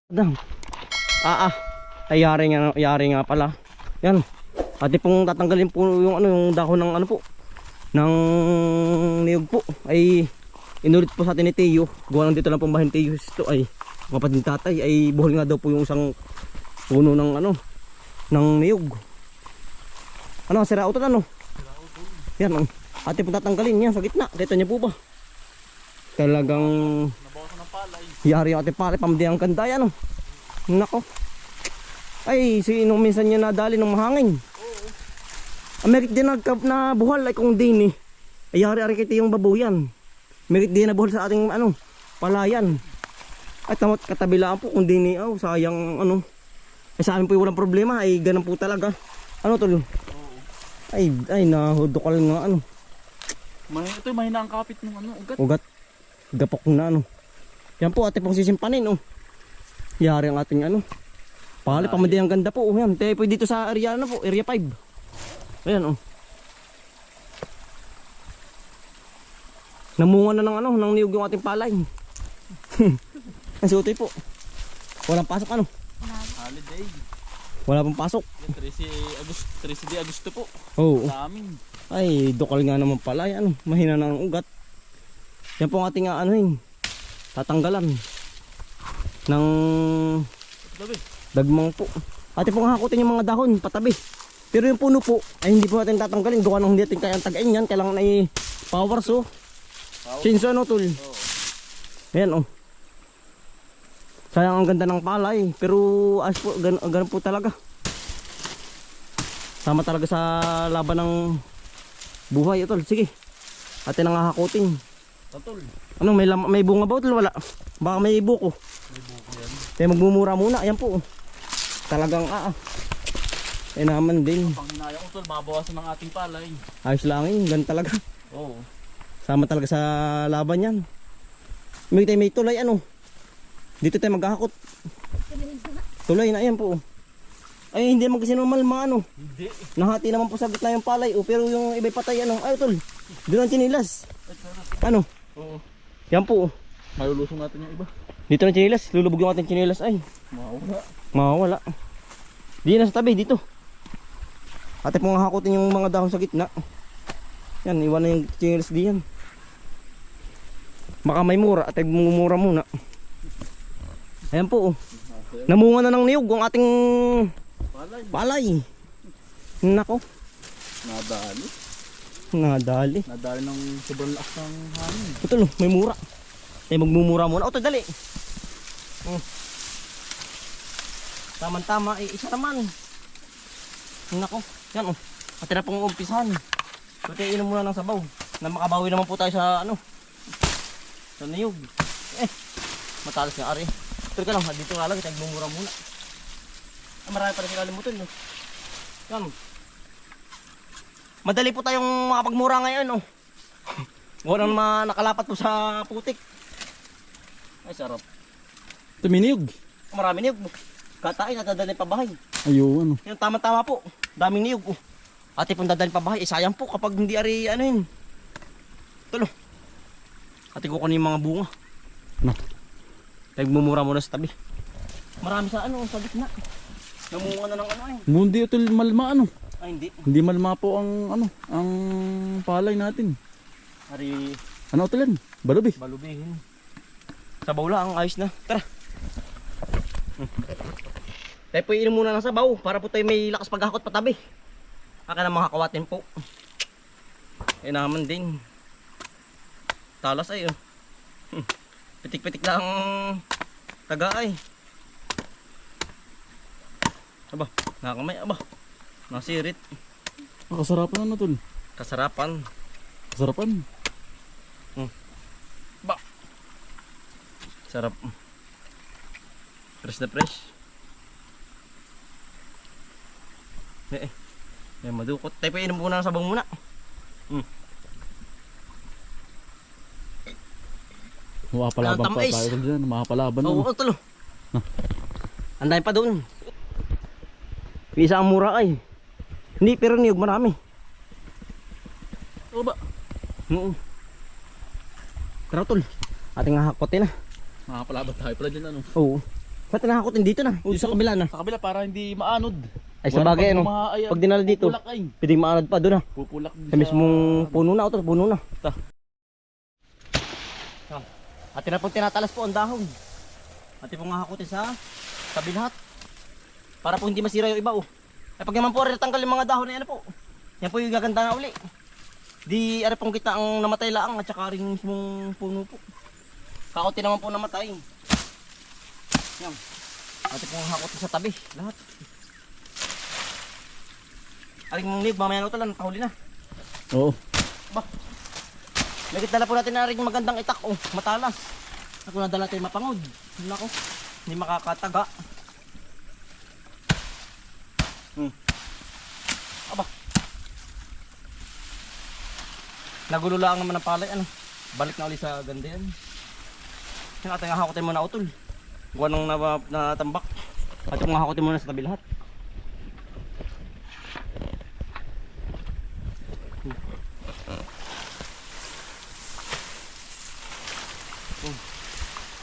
Dang. Yari nga pala. Yan. Ate pong tatanggalin po yung yung dahon ng po ng niyog po ay inulit po sa atin ni Teo. Gawa lang dito lang pong bahin Teo ito ay kapatid ng tatay ay buhol nga daw po yung isang puno ng ng niyog. Sira utol Yan ate pong tatanggalin yan sa gitna. Kita niyo po ba? Talagang nabawasan ng palay. yari yung ate palay pamdi ang ganda yan Nako. Ay, sino minsan niya nadali ng mahangin. Oo. Merit din na buhal ay kung din Ay yari-ari kiti yung babuyan. Merit din na buhal sa ating palayan. At tamot katabilaan po kung din sayang Ay sa amin po walang problema ay ganun po talaga. Tol? Oo. Ay nahudukal nga Ito mahina ang kapit ng ugat. Ugat. Gapok na Yan po ate pong sisimpanin Yari ang ating Pali pamandi ang ganda po. Yan. Tayo po dito sa area po, area 5. Ayan Namunga na ng niyog yung ating palay. Ang suotoy po. Walang pasok Holiday. Wala pang pasok. 13 de Agosto po. Oo. Sa amin. Ay, dokal nga naman pala. Mahina na ang ugat. Yan po ang ating tatanggalan ng dagmang po. Ate po hakutin yung mga dahon patabi. Pero yung puno po ay hindi po natin tatanggalin. Gawa nang hindi natin kayang tagain yan. Kailangan ay power Chinso tol. Ayan Sayang ang ganda ng palay. Pero as po, ganun po talaga. Sama talaga sa laban ng buhay tol. Sige. Ate nang hakutin. Tol. May bunga ba tol? Wala. Baka may buko. May buko yan. Kaya magmumura muna. Ayan po. Talagang naman din. Panghinayang tol, mabawasan ng ating palay. Ayos lang ganun talaga. Oo. Sama talaga sa laban yan. May tulay dito tayo maghahakot. Tulay na yan po. Ay hindi naman kasi normal Hindi. Nahati naman po sa gitna yung palay pero yung iba'y patay ay tol. Doon ang chinilas. Oo. Yan po. Malulusong natin yung iba. Dito ang chinilas. Lulubog yung ating chinilas ay. Mawawala. Di na sa tabi dito. Ate pong hakutin yung mga dahon sa gitna. Yan, iwan na yung chinilas diyan. Baka may mura at mumura muna. Ayan po Namunga na ng niyog ang ating palay. Nako. Nadali ng sobrang lakas ng hangin. Ito may mura. Tayo magmumura muna. Ito dali. Tama-tama isa naman. Nako. Yan At na pong umpisahan. So tayo inom muna ng sabaw. Na makabawi naman po tayo sa sa niyog. Matalas nga ari. Pero ka lang, dito nga lang tayo magmumura muna. Marami pa rin sinalimutan Yan. Madali po tayong makapagmura ngayon Walang nakalapat po sa putik. Ay sarap. Ito miniyog. Marami niyog. Katain at dadalhin pa bahay. Ayun. Yung tama-tama po. Daming niyog Ate pong dadalhin pa bahay. Sayang po kapag hindi ari Tulo. Ate kukunin yung mga bunga. Nagmumura muna sa tabi. Marami sa sa gitna. Namunga na ng Hindi ito malma Ay hindi. Hindi malma po ang ang palay natin. Ari Ito yan? Balubi. balubihin. Sabaw lang ayos na. Tara. Tayo po inom muna ng sabaw para po tayo may lakas paghakot patabi. Aka na mga kawatin po. Naman din. Talas ay Pitik-pitik lang taga ay. Aba, nakamay nasirit. Kasarapan tol. Kasarapan. Kasarapan. Ba. Sarap. Fresh na fresh. May madukot. Tayo pa inom muna ng sabong muna. Makapalaban pa tayo dyan. Makapalaban Oo, tulo. Andayin pa doon. Isa ang mura ay. Hindi, pero niyog marami. Oo ba? Oo. Tara tol. Ating hahakotin na. Makapalaban tayo pala dyan Oo. Ba't nahakotin dito na? Dito sa kabila na. Sa kabila para hindi maanod. Ay sa bagay ano. Pag dinala dito, pupulak ay. pwedeng maanad pa doon na. Pupulak din Sa mismong puno na, utol, puno na. Ta. At na pong tinatalas po ang dahon. At pong hahakutin sa tabi lahat. Para po hindi masira yung iba oh. Ay pag naman po natanggal yung mga dahon na yan po. Yan po yung gaganda na uli. Di ari pong kita ang namatay laang at saka rin mismong puno po. Kaunti naman po namatay. Yan. At pong hakutin sa tabi lahat. Aring niyog mamaya na ito lang nakahuli na. Oo. Ba. Lagit dala po natin na rin magandang itak oh, matalas. Ako nadala tayo mapangod. Nako. Hindi makakataga. Aba. Nagululaan naman ng palay ano. Balik na ulit sa ganda yan. Yung ating hahakotin muna utol. Gawa nung natambak. At yung hahakotin muna sa tabi lahat.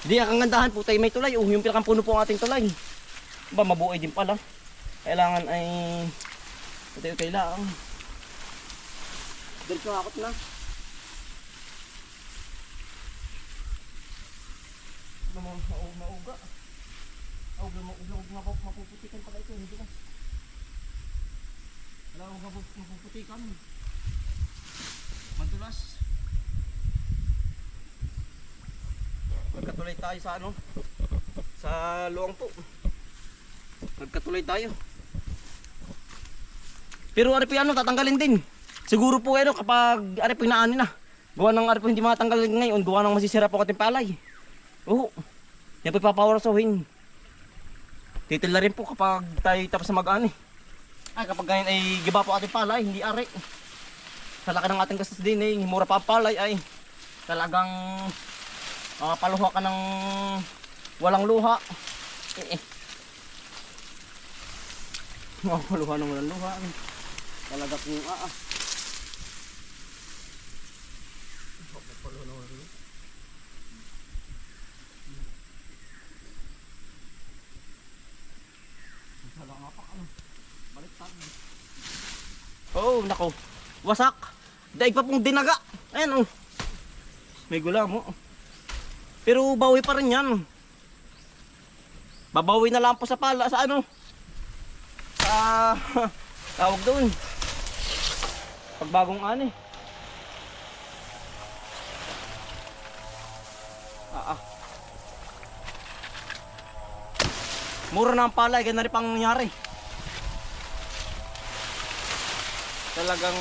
Hindi, ang gandahan po tayo may tulay. Oh, yung pinakang puno po ang ating tulay. Ba, mabuhay din pala. Kailangan ay utay-utay lang. Diretso hakot na. Mauga. Mapuputikan pala ito. Hindi na. Wala mapuputikan. Madulas. Magkatuloy tayo sa ano? Sa luang po. Magkatuloy tayo. Pero ari po ano, tatanggalin din. Siguro po ano kapag ari po inaanin na. Gawa ng ari po hindi matanggal ngayon, gawa ng masisira po ating palay. Oo. Yan po ipapawarsohin. Titil na rin po kapag tayo tapos na mag-ani. Ay kapag ganyan ay giba po ating palay, hindi ari. Sa laki ng ating gastos din eh, mura pa ang palay ay talagang paluha ka ng walang luha. Paluha ng walang luha. Talaga kung paluha ng walang luha. Baliktad. Oh, nako. Wasak. Daig pa pong dinaga. Ayan oh. May gula mo. Pero bawi pa rin yan. Babawi na lang po sa pala sa ano. Sa tawag doon. Pagbagong ani. Mura na ang palay, ganun na rin pang nangyari. Talagang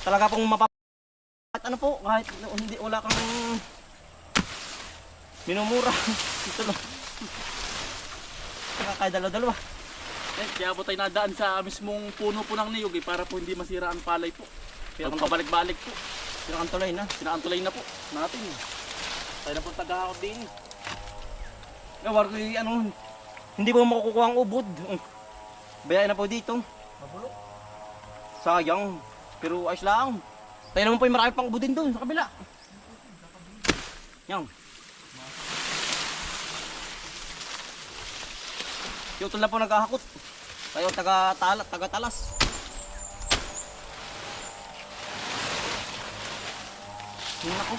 talaga pong at ano po, kahit hindi wala kang minumura. Ito lang. Kaya dalawa-dalawa. Kaya po tayo nadaan sa mismong puno po ng niyog para po hindi masira ang palay po. Pero kung pabalik-balik po, Sinakantulay na. sinakantulay na po natin. Tayo na po tagahakot din. Gawar ko ano, hindi mo makukuha ang ubod. Bayain na po dito. Mabulok. Sayang. Pero ayos lang. Tayo naman po yung marami pang ubodin doon sa kabila. Yan. Yung utol na po naghahakot. Tayo taga-talas. Yun ako.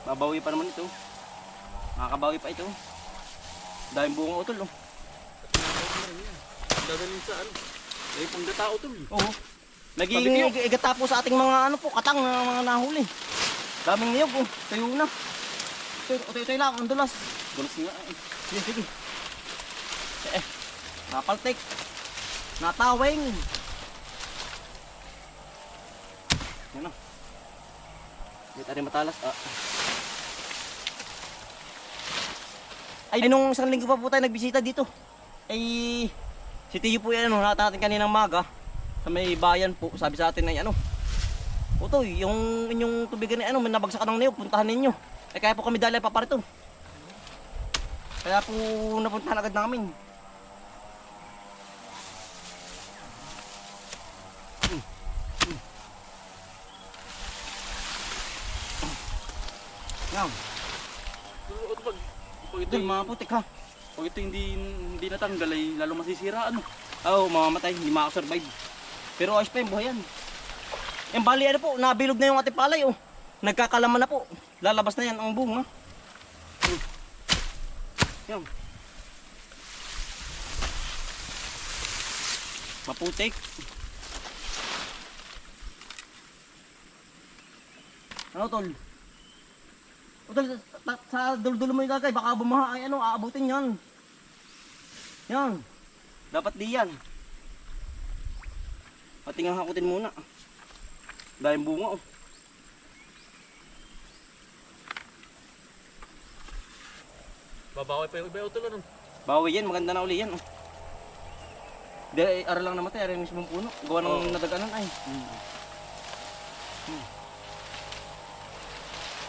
Babawi pa naman ito. Makakabawi pa ito. Daming bunga utol oh. Dadalhin sa ano? Ay panggatao tol. Oo. Naging igata po sa ating mga ano po, katang na mga nahuli. Daming niyog oh. Tayo na. Ito lang, ang dulas. Dulas nga eh. Sige. Napaltik. Nataweng. Yan na. Dito rin matalas. Ay, nung isang linggo pa po tayo nagbisita dito. Ay, si Tiyo po yan, nakita natin kaninang maga. Sa may bayan po, sabi sa atin ay ano. Utoy, yung inyong tubigan ni ano, may nabagsakan ng niyog, puntahan ninyo. Eh kaya po kami dali pa parito. Kaya po napuntahan agad namin. Yan. Pag ito, Tol, mga putik ha. pag ito hindi natanggal ay lalo masisira ano. Oo, mamamatay, hindi makasurvive. Pero ayos pa yung buhay yan. Yung bali ano po, nabilog na yung ating palay oh. Nagkakalaman na po. Lalabas na yan ang bunga. Yan. Maputik. Ano tol? O tol, sa dulo-dulo mo yung gagay, baka bumaha ay ano, aabutin yan. Yan. Dapat di yan. Patingang hakutin muna. Dahil bunga oh. Babawi pa yung iba utol ano. Bawi yan, maganda na uli yan oh. Dahil aral lang namatay, aral yung mismong puno. Gawa ng nadaganan ay.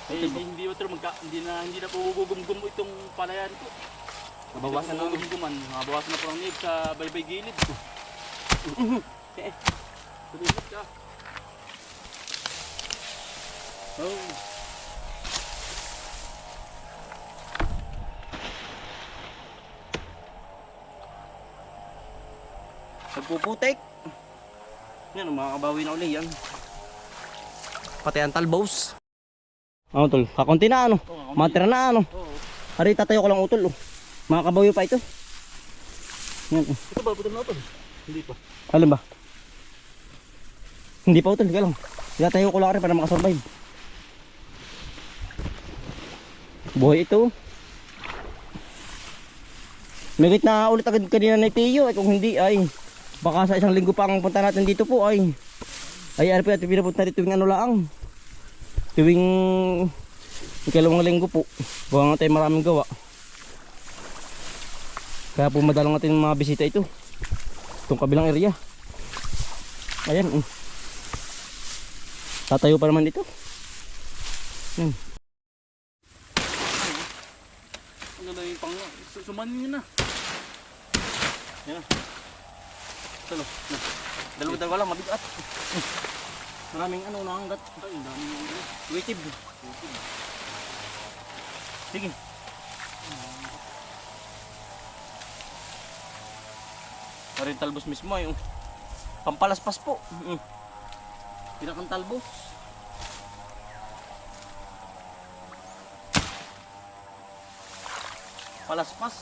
Hindi utol hindi na pugugum-gum itong palayan ko. Nabawasan na. Gum-guman, nabawasan na po ng niyog sa baybay gilid. Tulunod ka. Oh. Nagpuputik. Yan, makakabawi na uli yan. Pati ang talbos. Ano tol? Kakunti na ano? Matira na ano? Oo. Ari, tatayo ko lang utol oh. Makakabawi pa ito. Yan oh. Ito ba putol na utol? Hindi pa. Alam ba? Hindi pa utol, hindi ka lang. Tatayo ko lang rin para makasurvive. Buhay ito. May na ulit agad kanina ni Tiyo. Kung hindi ay baka sa isang linggo pa ang punta natin dito po ay ano po natin pinapunta dito tuwing ano laang. Tuwing ikalawang linggo po. Gawa nga tayo maraming gawa. Kaya po madalang natin mga bisita ito. Itong kabilang area. Ayan. Tatayo pa naman ito. Yan. Ang ganda yung pang... Sumanin nyo na. Yan. Ito no. Dalawa-dalawa lang, mabigat. Maraming ano nakanggat. Ay, ang dami yung ulo. Wetib. Sige. Parin talbos mismo yung pampalaspas po. Pinakang talbos. Palaspas.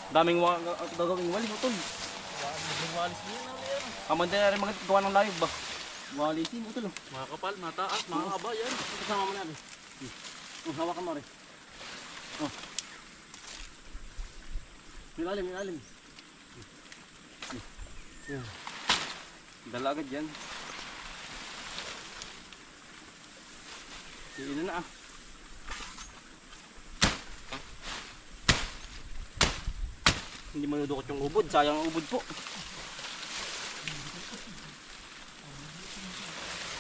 Daming gagawing wali utol. Walis niya na ulit. Kamanda na rin magagawa ng live ba? Walisin utol. Mga kapal, mataas, mga kaba yan. Kasama mo natin. Hawakan mo rin. Oh. Milalim, milalim. Yan. Dala agad yan. Ilan na ah. Hindi manudukot yung ubod, sayang ang ubod po.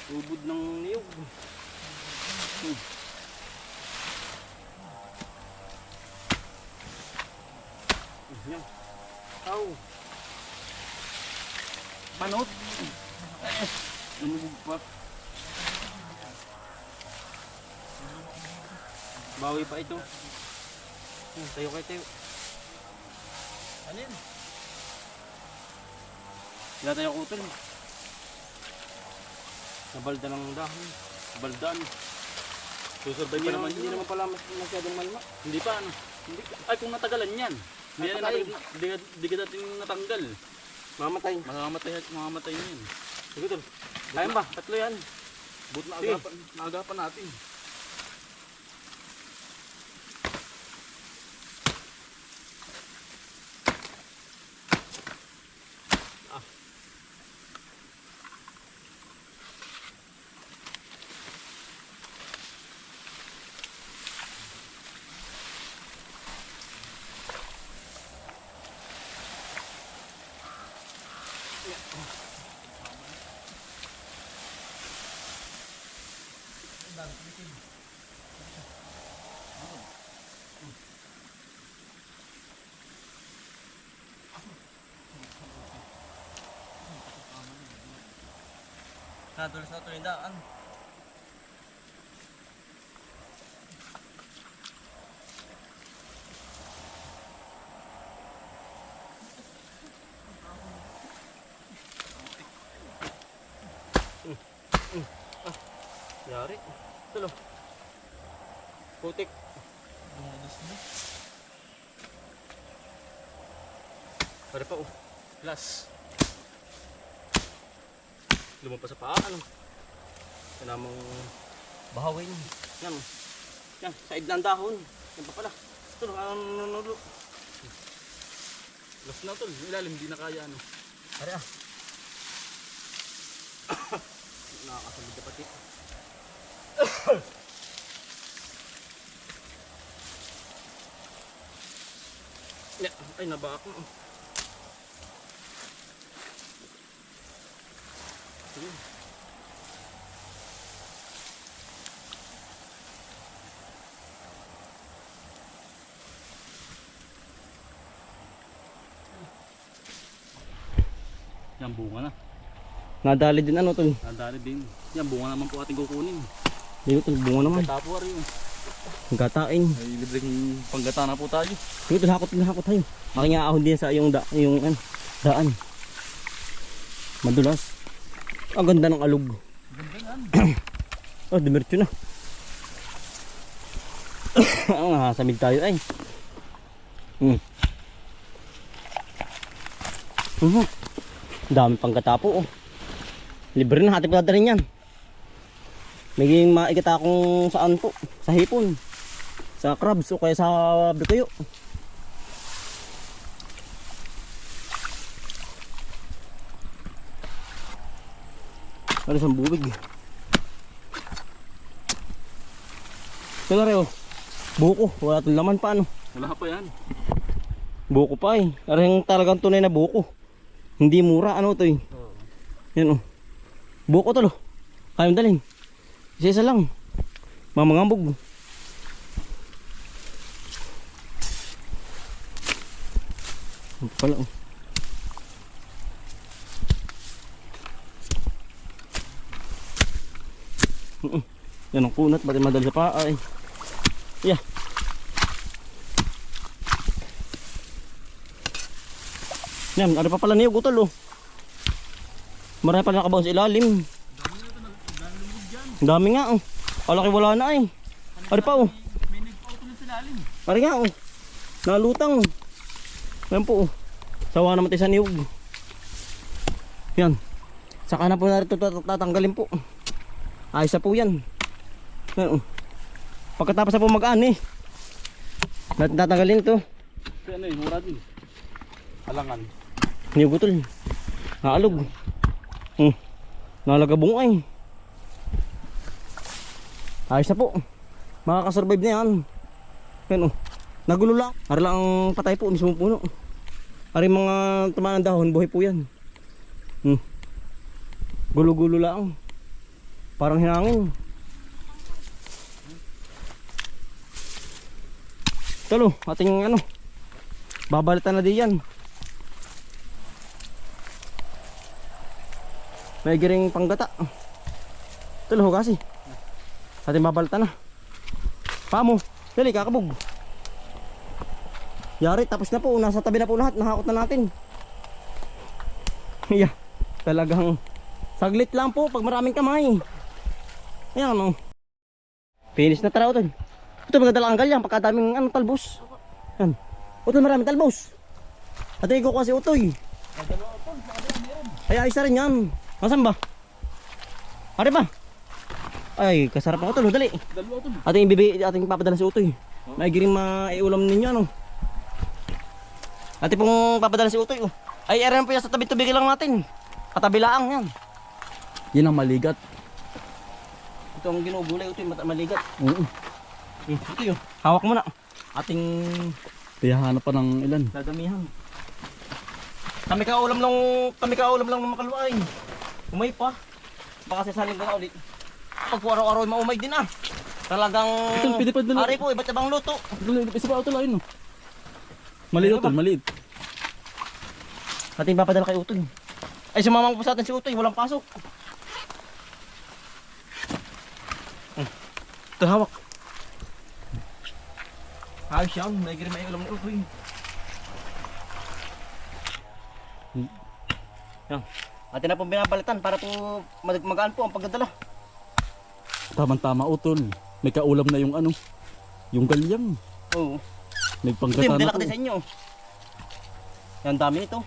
Ubod ng niyog. Yan. Aw. Panot. Nanubog pa. Bawi pa ito. Tayo kayo tayo. Alin? Wala tayong utol. Nabalda ng dahon. Baldan. Susurvive pa naman Hindi yun. naman pala masyadong malma. Hindi pa ano. Hindi, ay kung natagalan yan. Hindi Ay, yan patay. di ka natin natanggal. Mamatay. Mamamatay na yan. Sige tol. Kaya ba? Tatlo yan. But Sige. naagapan natin. Nadulas na ito yung daan. Yari. Tulo. Putik. Pare pa oh. Plus. Lumampas sa paa, ano? Kanamang bahawin. Yan. Yan, sa ng dahon. Yan pa pala. Ito, nunulo. Plus na tol. Ilalim, hindi na kaya ano. Pare ah. Nakakasamid na pati. Ya, ay nabak mo. Sige. Yan bunga na. Nadali din ano tol. Nadali din. Yan bunga naman po ating kukunin. Dito tol, bunga naman. Tapo rin yun. Gatain. Ay libreng panggata na po tayo. Dito hakot tayo. Aking aahon din sa yung daan. Madulas. Ang ganda ng alog. Ganda yan. Oh, dimercho na. Ang hasamig tayo ay. Dami pang katapo oh. Libre na, hati pa rin yan. Magiging maikita akong saan po. Sa hipon. Sa crabs o kaya sa bituyo. Ano sa bubig. Ito na rin oh. Buko, wala itong laman pa ano. Wala pa yan. Buko pa eh. Arang talagang tunay na buko. Hindi mura ano to eh. Oo. Yan oh. Buko to lo. Kaya dalhin. Isa lang. Mamangambog. Ito pala oh. Yan ang kunat, pati madal sa paa eh. Yeah. Yan, ano pa pala niyog utol oh. Marami pala nakabaw sa ilalim. Ang dami nga oh. Alaki wala na eh. Ano pa oh. May nag-auto na sa lalim. Pare nga oh. Nalutang. Yan po oh. Sawa naman tayo sa niyog. Yan. Saka na po narito tatanggalin po. Ayos na po yan. Yan oh. Pagkatapos na po mag-ani. Tatanggalin ito. Kaya ano eh, mura din. Alangan. Niyog utol. Naalog. Nalagabong ay. Ayos na po. Makakasurvive na yan. Yan oh. Nagulo lang. Para lang ang patay po mismo puno. Ari mga tumanang dahon, buhay po yan. Gulo-gulo lang. Parang hinangin. Talo, ating ano. Babalitan na din yan. May giring panggata. Talo, kasi. Ating babalitan na. Pamo, dali kakabog. Yari, tapos na po. Nasa tabi na po lahat. Nahakot na natin. Yeah, talagang saglit lang po pag maraming kamay. Ayan o. Finish na tara utol. Ito magandala ang galyang pagkadaming ano, talbos. Yan. Utol maraming talbos. At ko kasi utoy. Ay ayos na rin yan. Nasaan ba? Ari ba? Ay kasarap ang utol. Dali. Dalawa tol. Ating papadala si utoy. May giring maiulam ninyo ano. Ating pong papadala si utoy oh. Ay aran po yan sa tabi-tabi lang natin. Katabilaang yan. Yan ang maligat. Ito ang ginugulay utoy maligat. Ito yun. Hawak mo na. Ating Tiyahanap pa ng ilan. dadamihan. Kami kaulam lang ng makalwain. Umay pa. Baka sasaling ka na ulit. Pag po araw-araw maumay din ah. Talagang Ito, pwede pa dala. ari po, iba't ibang luto. Isa pa auto lang no. Maliit Ano ba? tol, maliit. Ating papadala kay Utoy. Ay sumamang po sa atin si Utoy, walang pasok. Ito hawak. Ayos yan, may giri may ulam ni Utoy. Yan. Atin na pong binabalitan para po magaan po ang pagdadala. Tamang-tama utol. May kaulam na yung ano. Yung galyang. Oo. May Ito panggata yung na dala po. ka din sa inyo. Yan dami nito.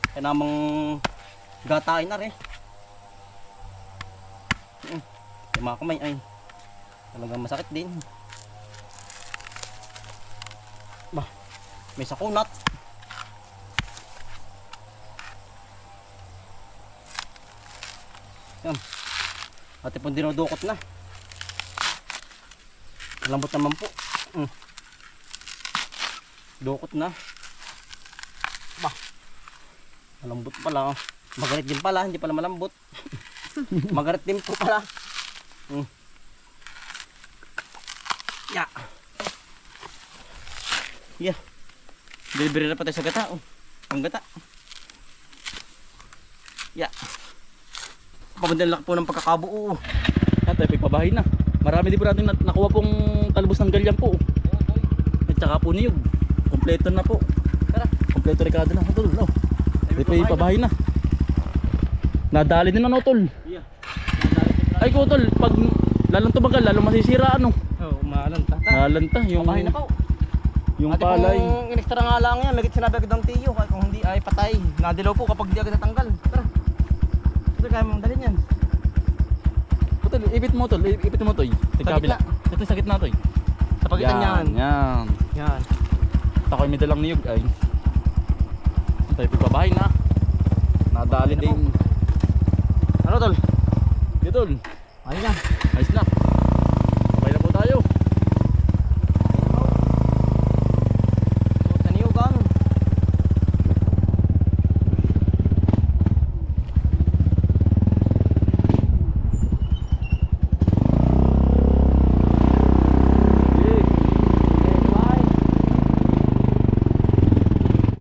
Kaya namang gatain na rin. Yung mga kamay ay talagang masakit din. Bah, may sakunat. Yan. Ate pong dinudukot na. Lambot naman po. Dukot na. Bah. Malambot pala. Magarit din pala, hindi pala malambot. Magarit din po pala. Ya. Yeah. Delivery na pa tayo sa gata. Ang gata. Ya. Pabandang laki po ng pagkakabuo. At ay pagpabahay na. Marami din po natin nakuha pong talbos ng galyang po. At saka po niyog. Kompleto na po. Tara. Kompleto rekado na. Utol. No. Ay pagpabahay na. Nadali din na utol. Yeah. Ay ko utol. Pag lalong tumagal, lalong masisira ano. Oh, maalanta. Nalanta yung Pabahay na po. yung Ate palay. kung in-extra nga lang yan, may sinabi agad ng tiyo, kaya kung hindi ay patay. Nadilaw po kapag di agad natanggal. Tara. Ito kaya mong dalhin yan. Utol, ipit mo utol. Ipit mo to. Sa kabila. gitna. Ito sa gitna to. Sa pagitan yan. Yan. Yan. Ako'y may dalang niyog ay. Tayo pagpabahay na. Nadali Pabahay na din. Ano tol? Dito tol. Ayun na. Ayos na.